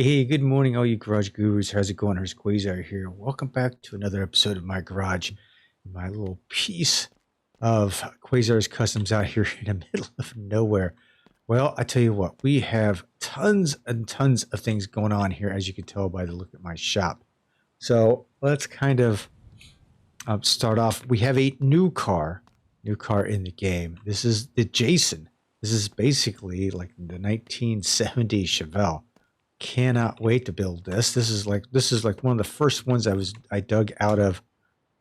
Hey, good morning, all you garage gurus. How's it going? Hurst Quayzar here. Welcome back to another episode of my garage. My little piece of Quayzar's customs out here in the middle of nowhere. Well, I tell you what, we have tons and tons of things going on here, as you can tell by the look at my shop. So let's kind of start off. We have a new car in the game. This is the Jason. This is basically like the 1970s Chevelle. Cannot wait to build this. This is like one of the first ones I dug out of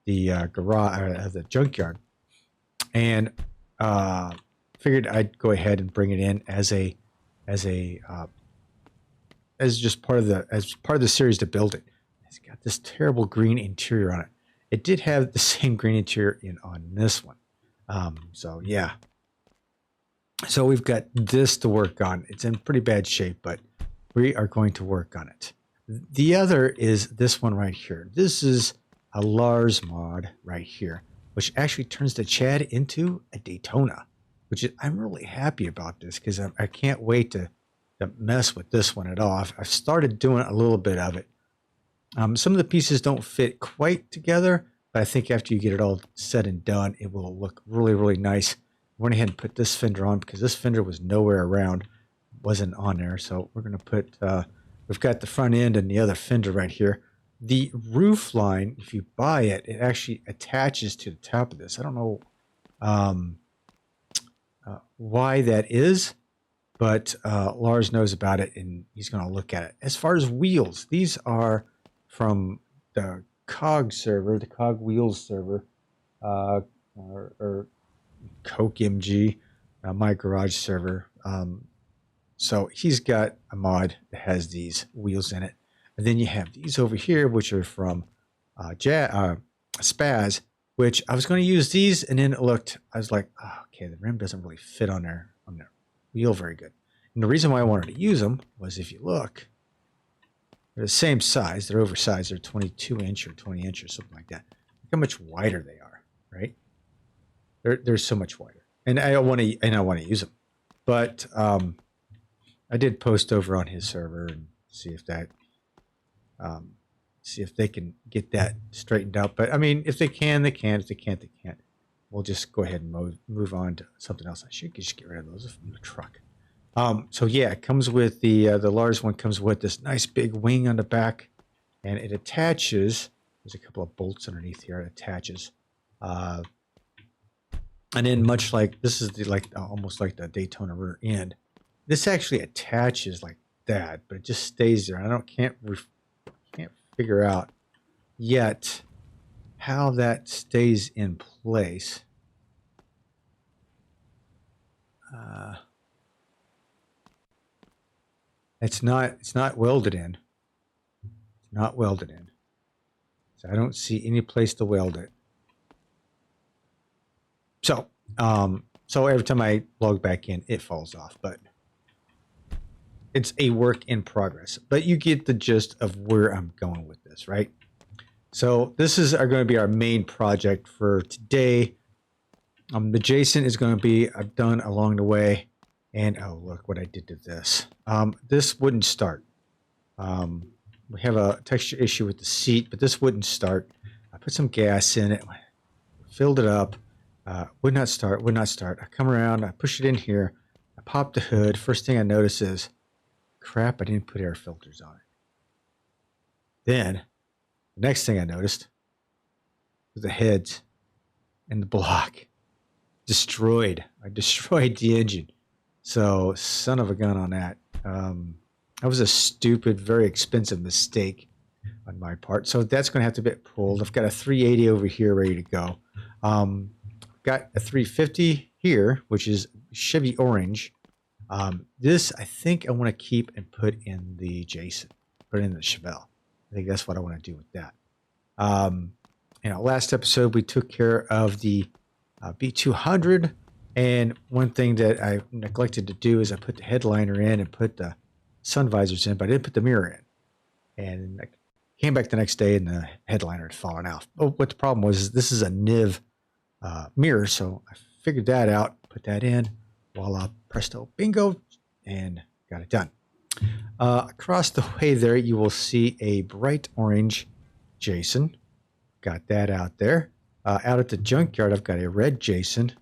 the garage, the junkyard, and figured I'd go ahead and bring it in as just part of the series to build it. It's got this terrible green interior on it. It did have the same green interior on this one. So yeah. So we've got this to work on. It's in pretty bad shape, but we are going to work on it. The other is this one right here. This is a Lars mod right here, which actually turns the Chad into a Daytona, which is, I'm really happy about this because I can't wait to mess with this one at all. I've started doing a little bit of it. Some of the pieces don't fit quite together, but I think after you get it all said and done, it will look really, really nice. I went ahead and put this fender on because this fender was nowhere around. Wasn't on there, so we're going to put we've got the front end and the other fender right here. The roof line, if you buy it, it actually attaches to the top of this. I don't know why that is, but Lars knows about it and he's going to look at it. As far as wheels, these are from the cog server, the cog wheels server, or Coke MG, my garage server. So he's got a mod that has these wheels in it. And then you have these over here, which are from Spaz, which I was going to use these. And then it looked, I was like, oh, okay, the rim doesn't really fit on their wheel very good. And the reason why I wanted to use them was if you look, they're the same size. They're oversized. They're 22 inch or 20 inch or something like that. Look how much wider they are, right? They're so much wider. And I want to use them. But I did post over on his server and see if they can get that straightened out. But I mean, if they can, they can. If they can't, they can't. We'll just go ahead and move on to something else. I should just get rid of those from the truck. So yeah, it comes with the Lars one comes with this nice big wing on the back, and it attaches. There's a couple of bolts underneath here. It attaches, and then much like this is almost like the Daytona rear end. This actually attaches like that, but it just stays there. I can't figure out yet how that stays in place. It's not welded in. It's not welded in. So I don't see any place to weld it. So every time I log back in, it falls off, but it's a work in progress, but you get the gist of where I'm going with this, right? So this is going to be our main project for today. The Jason is going to be done along the way. And oh, look what I did to this. This wouldn't start. We have a texture issue with the seat, but this wouldn't start. I put some gas in it, filled it up. Would not start. I come around, I push it in here. I pop the hood. First thing I notice is, crap, I didn't put air filters on it. Then, the next thing I noticed was the heads and the block. Destroyed. I destroyed the engine. So, son of a gun on that. That was a stupid, very expensive mistake on my part. So, that's going to have to be pulled. I've got a 380 over here ready to go. Got a 350 here, which is Chevy orange. This, I think I want to keep and put in the Jason, put in the Chevelle. I think that's what I want to do with that. Last episode, we took care of the B200. And one thing that I neglected to do is I put the headliner in and put the sun visors in, but I didn't put the mirror in. And I came back the next day and the headliner had fallen off. Oh, what the problem was is this is a NIV mirror. So I figured that out, put that in. Voila, presto, bingo, and got it done. Across the way there, you will see a bright orange Jason. Got that out there. Out at the junkyard, I've got a red Jason.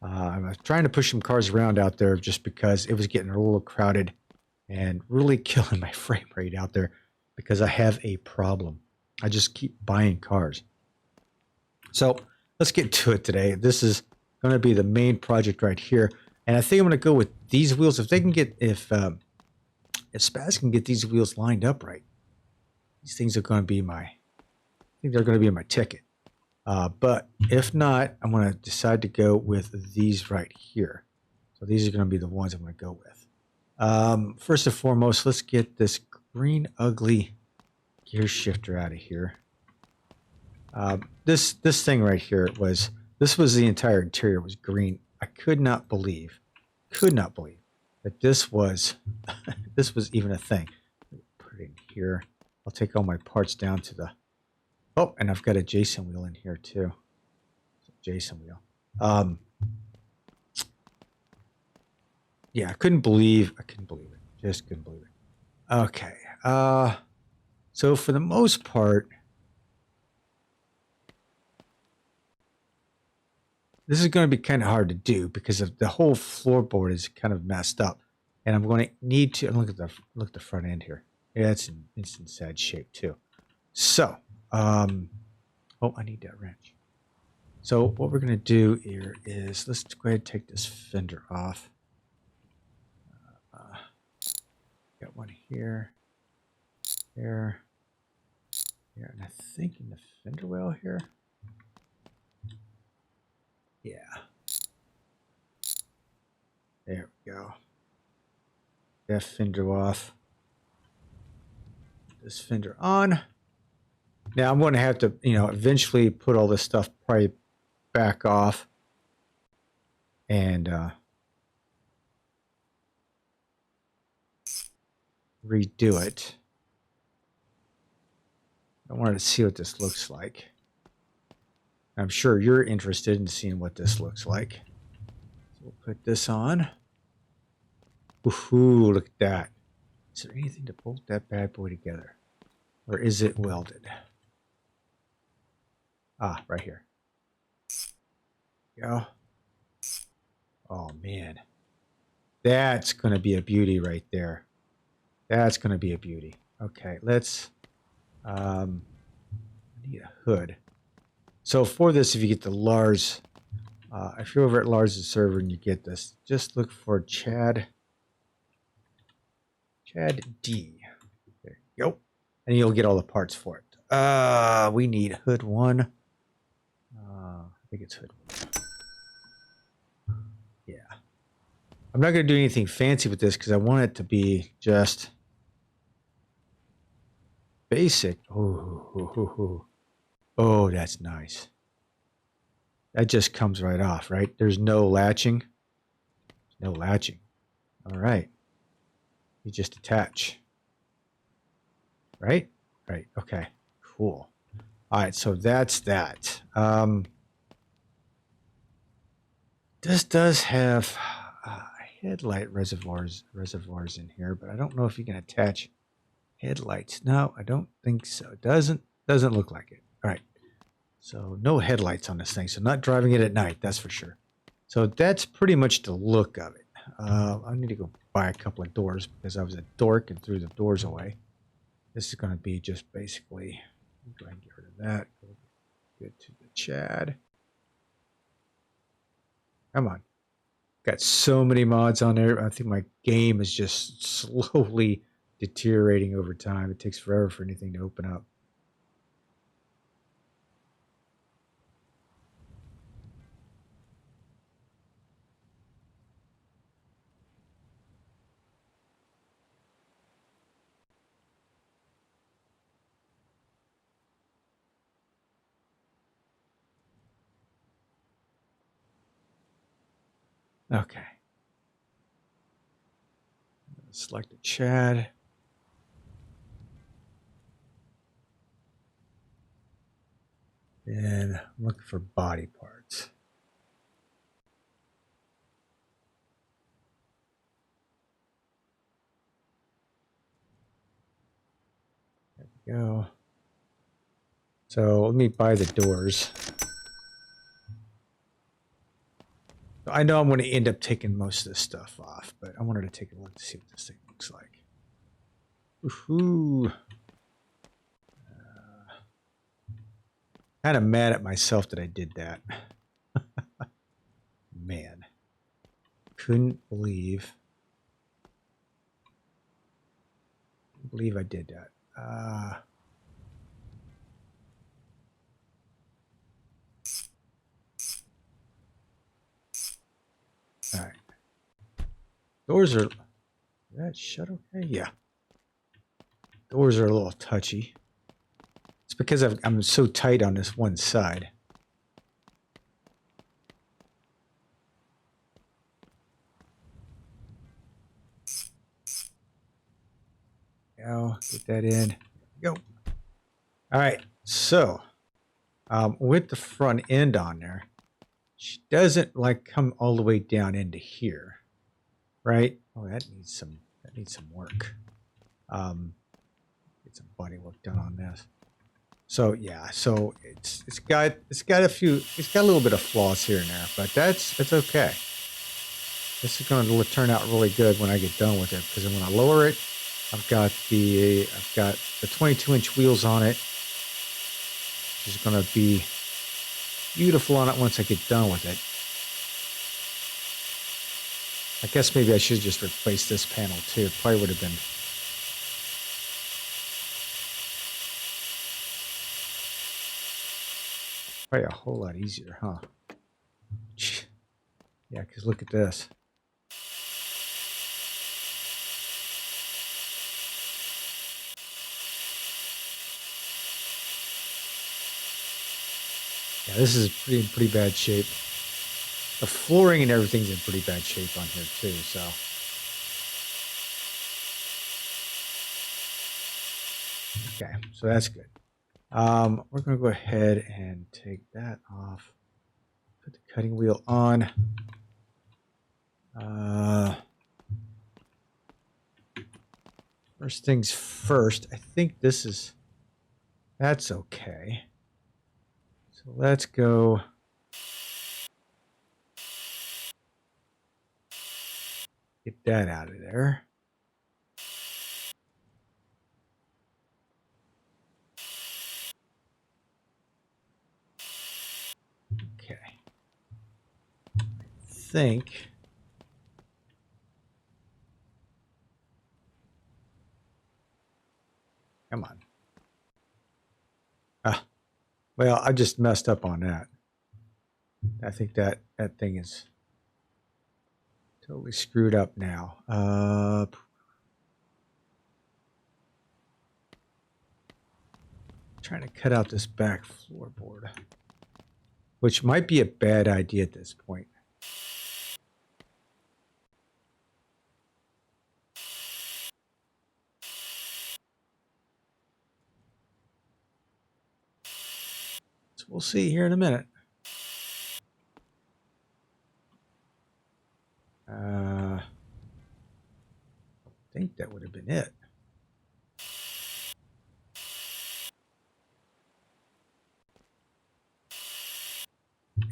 I'm trying to push some cars around out there just because it was getting a little crowded and really killing my frame rate out there because I have a problem. I just keep buying cars. So let's get to it today. This is going to be the main project right here. And I think I'm going to go with these wheels. If they can get, if Spaz can get these wheels lined up right, these things are going to be my, I think they're going to be my ticket. But if not, I'm going to decide to go with these right here. So these are going to be the ones I'm going to go with. First and foremost, let's get this green ugly gear shifter out of here. This thing right here was, this was the entire interior was green. I could not believe that this was this was even a thing. Put it in here. I'll take all my parts down to the, oh, and I've got a Jason wheel in here too. Jason wheel. Yeah, I couldn't believe it. Just couldn't believe it. Okay. So for the most part, this is going to be kind of hard to do because of the whole floorboard is kind of messed up, and I'm going to need to look at the front end here. Yeah, it's in sad shape too. So, oh, I need that wrench. So what we're going to do here is let's go ahead and take this fender off. Got one here, there, here, and I think in the fender well here. Yeah. There we go. That fender off. This fender on. Now I'm going to have to, eventually put all this stuff probably back off and redo it. I wanted to see what this looks like. I'm sure you're interested in seeing what this looks like. So we'll put this on. Ooh, look at that. Is there anything to bolt that bad boy together? Or is it welded? Ah, right here. Go. Oh, man. That's going to be a beauty right there. That's going to be a beauty. Okay, let's... I need a hood. So for this, if you get the Lars, if you're over at Lars' server and you get this, just look for Chad D. There you go. And you'll get all the parts for it. We need hood 1. I think it's hood 1. Yeah. I'm not going to do anything fancy with this because I want it to be just basic. Oh, that's nice. That just comes right off, right? There's no latching. No latching. All right. You just attach. Right? Right. Okay. Cool. All right. So that's that. This does have headlight reservoirs in here, but I don't know if you can attach headlights. No, I don't think so. It doesn't look like it. All right. So no headlights on this thing. So not driving it at night, that's for sure. So that's pretty much the look of it. I need to go buy a couple of doors because I was a dork and threw the doors away. This is going to be just basically, go ahead and get rid of that. Go get to the Chad. Come on. Got so many mods on there. I think my game is just slowly deteriorating over time. It takes forever for anything to open up. Okay. Select the Chad. And I'm looking for body parts. go. So let me buy the doors. I know I'm going to end up taking most of this stuff off, but I wanted to take a look to see what this thing looks like. Woohoo! Kind of mad at myself that I did that. Man. Couldn't believe I did that. All right. Doors are... Did that shut okay? Yeah. Doors are a little touchy. It's because I'm so tight on this one side. Go, get that in. Go. All right. So, with the front end on there, she doesn't like come all the way down into here, right? Oh, that needs some work. Get some body work done on this. So yeah, so it's got a little bit of flaws here and there, but it's okay. This is going to turn out really good when I get done with it, because when I lower it, I've got the 22-inch wheels on it, which is going to be beautiful on it once I get done with it. I guess maybe I should just replace this panel too. It probably would have been probably a whole lot easier, huh? Yeah, because look at this. Yeah, this is pretty bad shape. The flooring and everything's in pretty bad shape on here too, so. Okay, so that's good. We're going to go ahead and take that off. Put the cutting wheel on. First things first, I think that's okay. So let's go. Get that out of there. Okay. I think. Come on. Well, I just messed up on that. I think that thing is totally screwed up now. Trying to cut out this back floorboard, which might be a bad idea at this point. So we'll see here in a minute. I think that would have been it.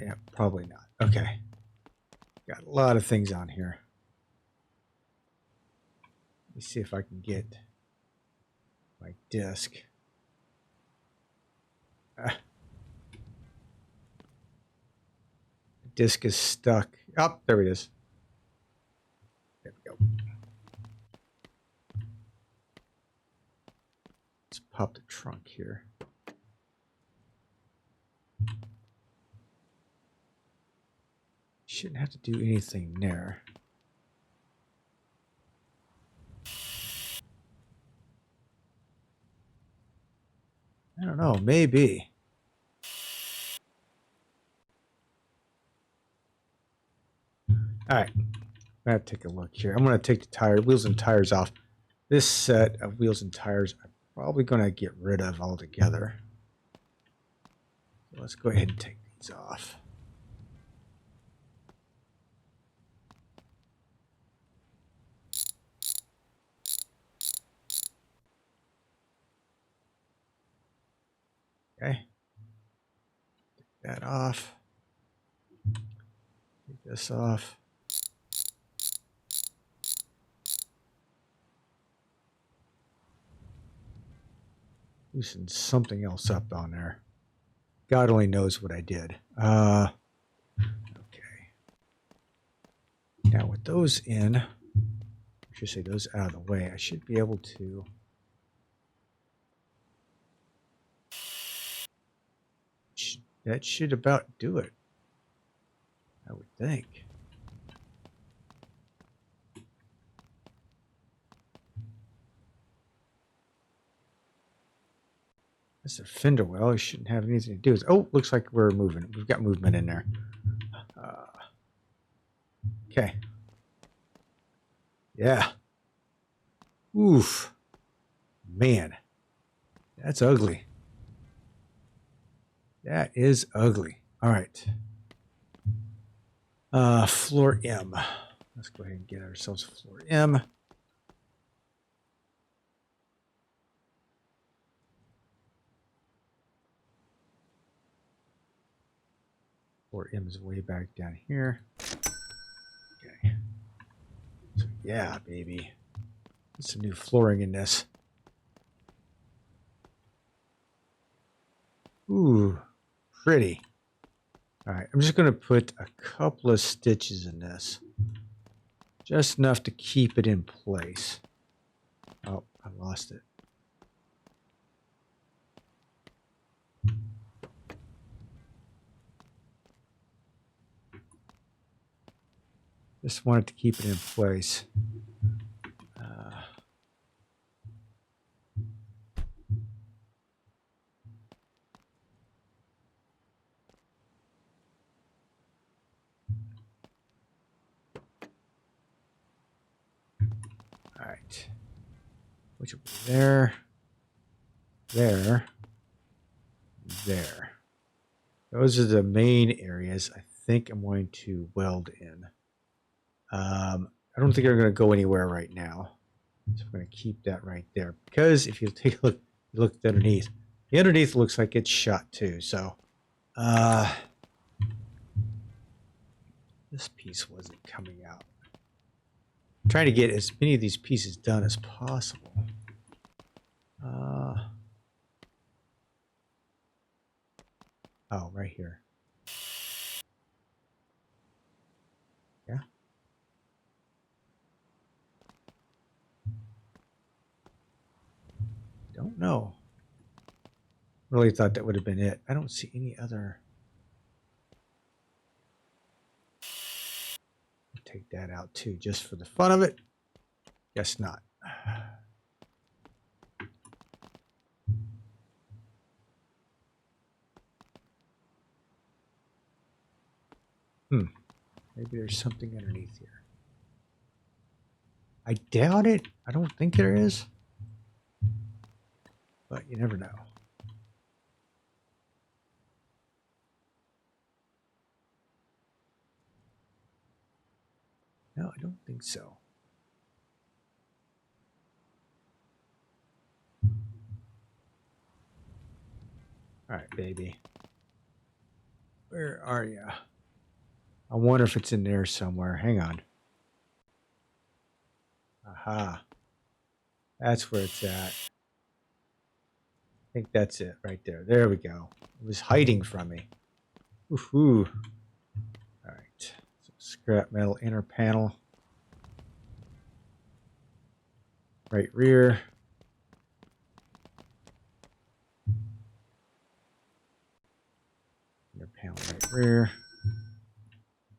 Yeah, probably not. Okay. Got a lot of things on here. Let me see if I can get my disc. The disc is stuck. Oh, there it is. There we go. Let's pop the trunk here. Shouldn't have to do anything there. I don't know, maybe. All right, I'm gonna take a look here. I'm gonna take the wheels and tires off. This set of wheels and tires I'm probably gonna get rid of altogether. So let's go ahead and take these off. Okay. Take that off. Take this off. Loosen something else up on there. God only knows what I did. Okay. Now with those in, I should say those out of the way, I should be able to that should about do it, I would think. That's a fender well. It shouldn't have anything to do with. Oh, looks like we're moving. We've got movement in there. Okay. Yeah. Oof. Man. That's ugly. That is ugly. All right. Floor M. Let's go ahead and get ourselves floor M. Floor M is way back down here. Okay. So yeah, baby. There's some new flooring in this. Ooh, pretty. All right, I'm just going to put a couple of stitches in this. Just enough to keep it in place. Oh, I lost it. Just wanted to keep it in place. All right. Which will be there, there, there. Those are the main areas I think I'm going to weld in. I don't think they're going to go anywhere right now. So I'm going to keep that right there. Because if you take a look underneath. The underneath looks like it's shot too. So this piece wasn't coming out. I'm trying to get as many of these pieces done as possible. Oh, right here. Yeah. Don't know. Really thought that would have been it. I don't see any other. Take that out too, just for the fun of it. Guess not. Maybe there's something underneath here. I doubt it. I don't think there is. But you never know. No, I don't think so. All right, baby. Where are you? I wonder if it's in there somewhere. Hang on. Aha. That's where it's at. I think that's it right there. There we go. It was hiding from me. Woohoo. All right. So scrap metal inner panel. Right rear. Inner panel right rear.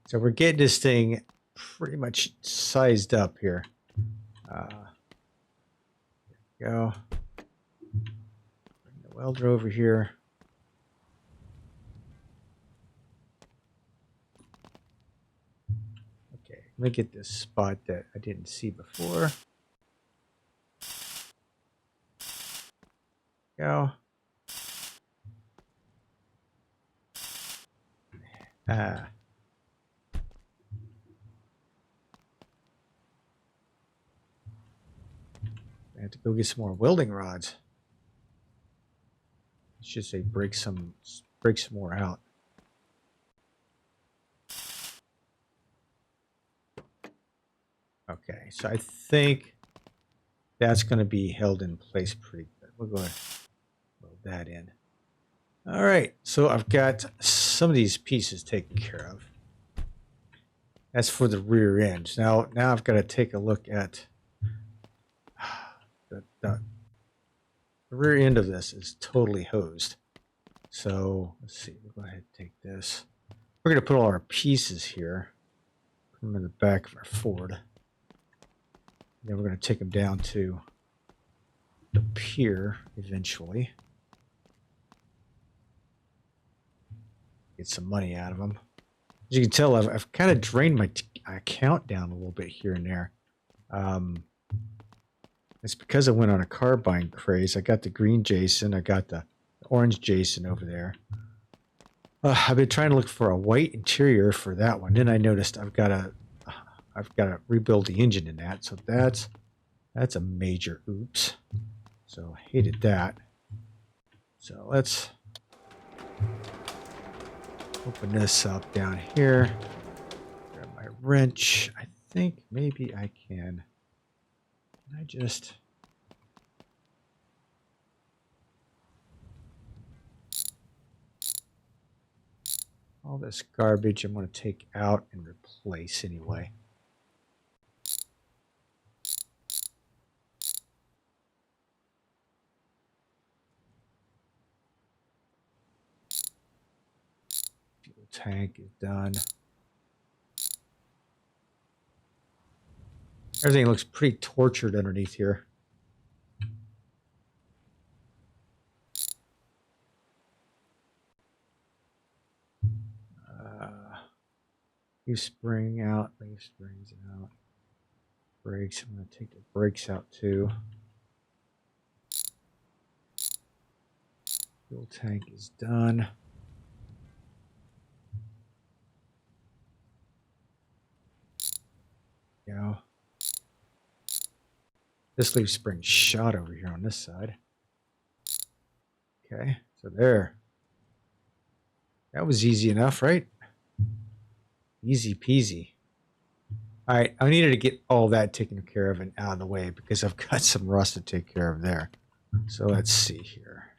So we're getting this thing pretty much sized up here. There we go. Bring the welder over here. Okay, let me get this spot that I didn't see before. Go. I have to go get some more welding rods. should say break some more out. Okay, so I think that's going to be held in place pretty good. We'll go ahead and load that in. All right, so I've got some of these pieces taken care of. That's for the rear end. Now I've got to take a look at the rear end of this is totally hosed. So let's see. We'll go ahead and take this. We're going to put all our pieces here. Put them in the back of our Ford. Then we're going to take them down to the pier eventually. Get some money out of them. As you can tell, I've kind of drained my account down a little bit here and there. It's because I went on a car buying craze. I got the green Jason. I got the orange Jason over there. I've been trying to look for a white interior for that one. Then I noticed I've got to rebuild the engine in that. So that's a major oops. So I hated that. So let's open this up down here. Grab my wrench. I think maybe I can. Can I just... all this garbage I'm going to take out and replace anyway. Fuel tank is done. Everything looks pretty tortured underneath here. Leaf spring out, leaf springs out. Brakes, I'm going to take the brakes out too. Fuel tank is done. Go. This leaf spring shot over here on this side. Okay, so there. That was easy enough, right? Easy peasy. All right, I needed to get all that taken care of and out of the way because I've got some rust to take care of there. So let's see here.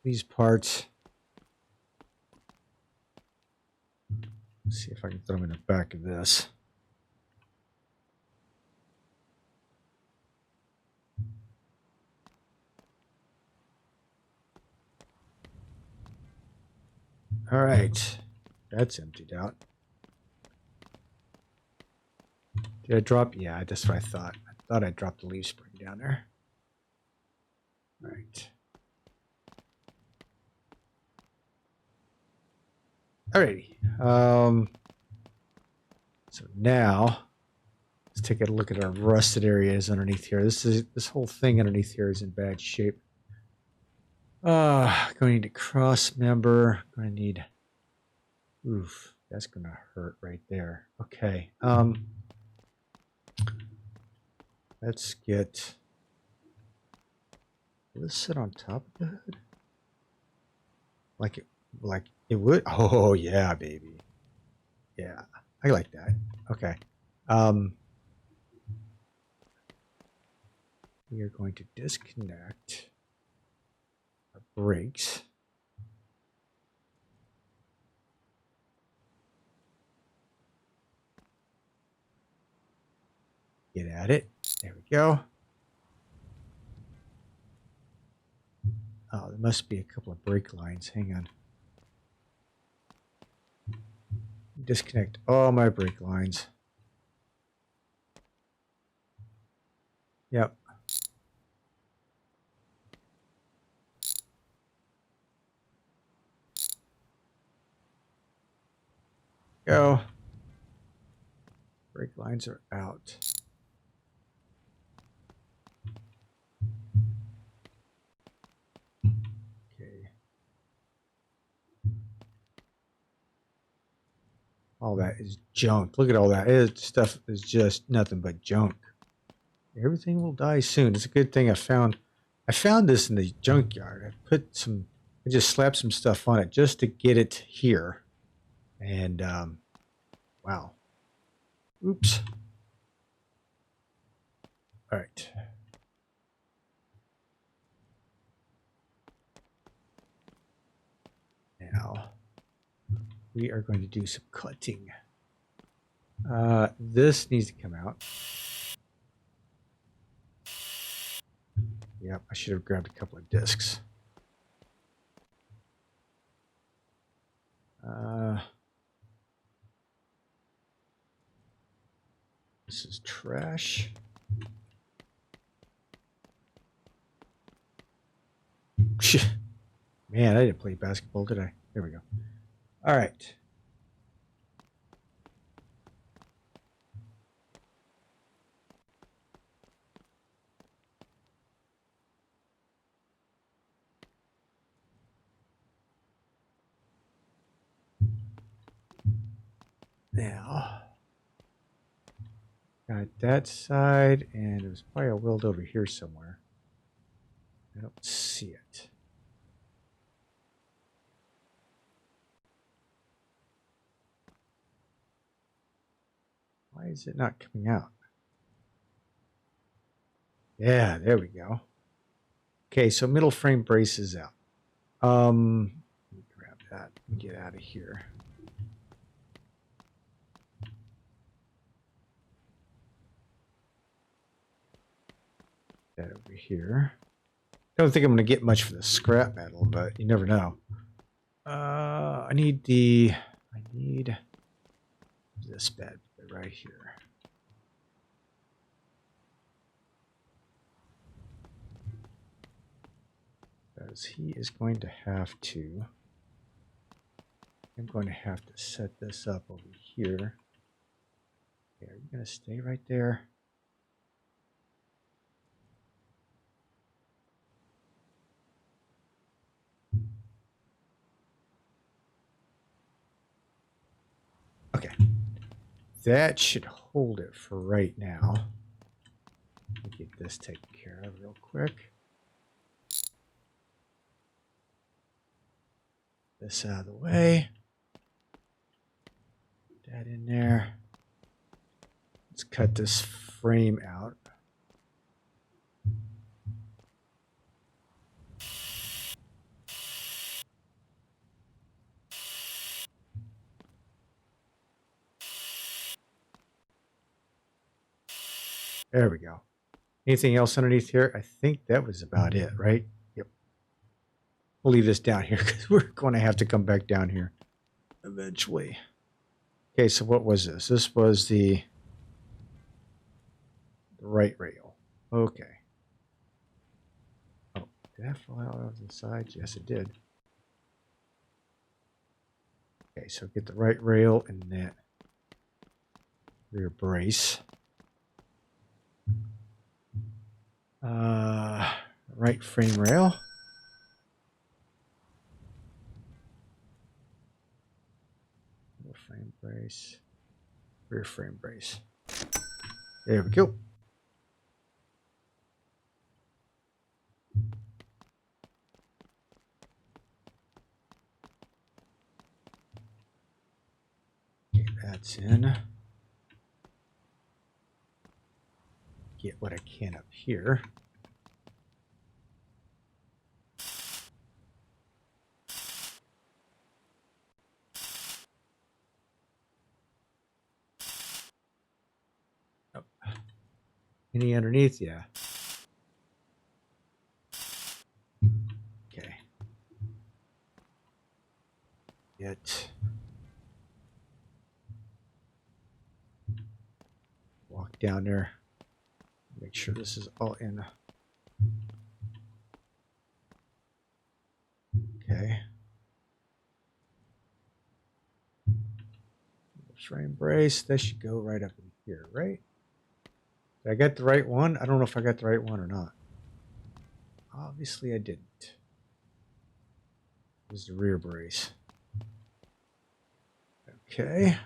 These parts. Let's see if I can throw them in the back of this. All right, that's emptied out. Did I drop? Yeah, that's what I thought. I thought I dropped the leaf spring down there. All right. Alrighty. So now let's take a look at our rusted areas underneath here. This whole thing underneath here is in bad shape. Going to need a cross member. Going to need. Oof, that's going to hurt right there. Okay. Let's get. Will this sit on top of the hood? Like it would. Oh yeah, baby. Yeah, I like that. Okay. We are going to disconnect our brakes. Get at it. There we go. Oh, there must be a couple of brake lines. Hang on. Disconnect all my brake lines. Yep. Go. Brake lines are out. Okay. All that is junk. Look at all that. Stuff is just nothing but junk. Everything will die soon. It's a good thing I found this in the junkyard. I just slapped some stuff on it just to get it here. And wow. Oops. All right. Now we are going to do some cutting. This needs to come out. Yep, I should have grabbed a couple of discs. This is trash. Man, I didn't play basketball, did I? There we go. All right. Now, got that side, and there's probably a weld over here somewhere. I don't see it. Why is it not coming out? Yeah, there we go. Okay, so middle frame brace is out. Let me grab that and get out of here. That over here. Don't think I'm going to get much for the scrap metal, but you never know. I need this bed right here. Because he is going to have to. I'm going to have to set this up over here. Okay, are you going to stay right there? Okay. That should hold it for right now. Let me get this taken care of real quick. This out of the way. Put that in there. Let's cut this frame out. There we go. Anything else underneath here? I think that was about it, right? Yep. We'll leave this down here because we're going to have to come back down here eventually. Okay, so what was this? This was the right rail. Okay. Oh, did that fall out of the sides? Yes, it did. Okay, so get the right rail and that rear brace. Right frame rail. Middle frame brace. Rear frame brace. There we go. Okay, that's in. Get what I can up here. Oh. Any underneath? Yeah. Okay. Get. Walk down there. Make sure this is all in. Okay. Frame brace. That should go right up in here, right? Did I get the right one? I don't know if I got the right one or not. Obviously, I didn't. This is the rear brace. Okay.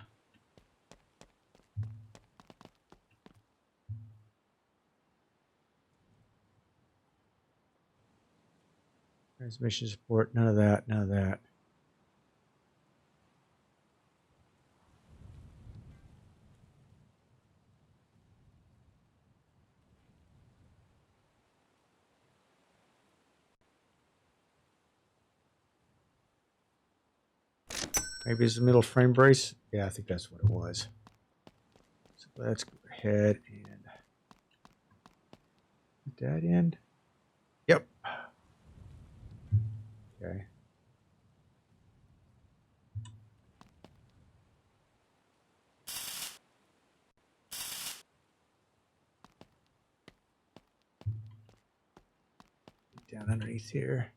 Transmission support, none of that, none of that. Maybe it's the middle frame brace. Yeah, I think that's what it was. So let's go ahead and put that in. Yep. Okay. Down underneath here.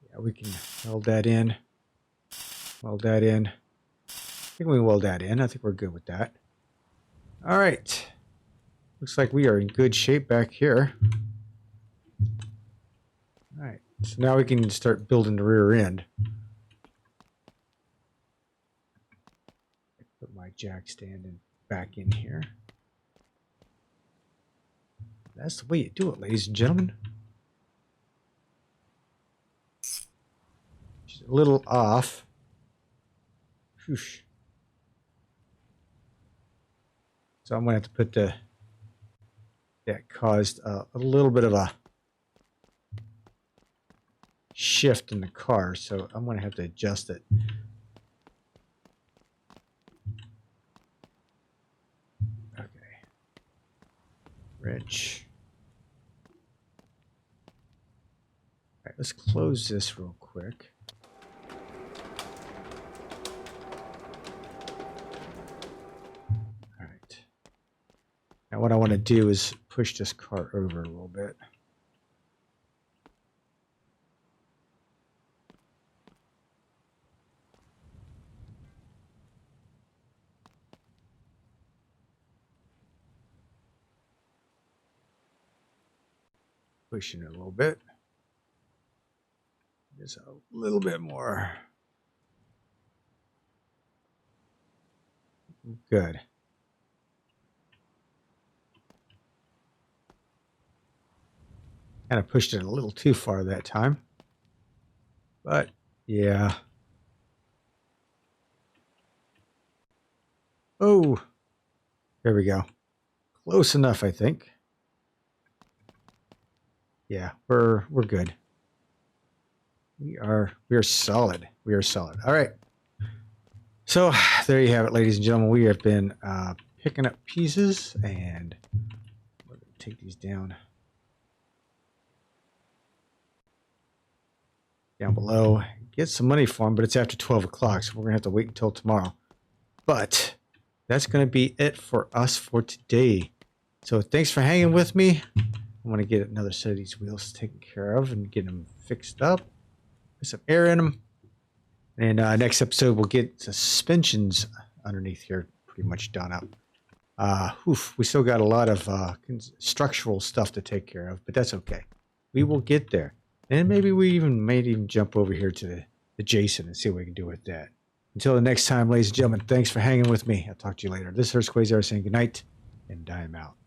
Yeah, we can weld that in. Weld that in. I think we can weld that in. I think we're good with that. All right. Looks like we are in good shape back here. All right. So now we can start building the rear end. Put my jack stand back in here. That's the way you do it, ladies and gentlemen. She's a little off. Whoosh. So I'm going to have to put that caused a little bit of a shift in the car. So I'm going to have to adjust it. Okay. Wrench. All right, let's close this real quick. Now what I want to do is push this car over a little bit. Pushing it a little bit. Just a little bit more. Good. Kind of pushed it a little too far that time. But, yeah. Oh, there we go. Close enough, I think. Yeah, we're good. We are solid. We are solid. All right. So, there you have it, ladies and gentlemen. We have been picking up pieces, and we're going to take these down below, get some money for them, but it's after 12 o'clock, so we're going to have to wait until tomorrow. But that's going to be it for us for today. So thanks for hanging with me. I want to get another set of these wheels taken care of and get them fixed up. Put some air in them. And next episode, we'll get suspensions underneath here pretty much done up. We still got a lot of structural stuff to take care of, but that's okay. We will get there. And maybe we might even jump over here to the Jason and see what we can do with that. Until the next time, ladies and gentlemen, thanks for hanging with me. I'll talk to you later. This is Hurst Quayzar saying goodnight, and I am out.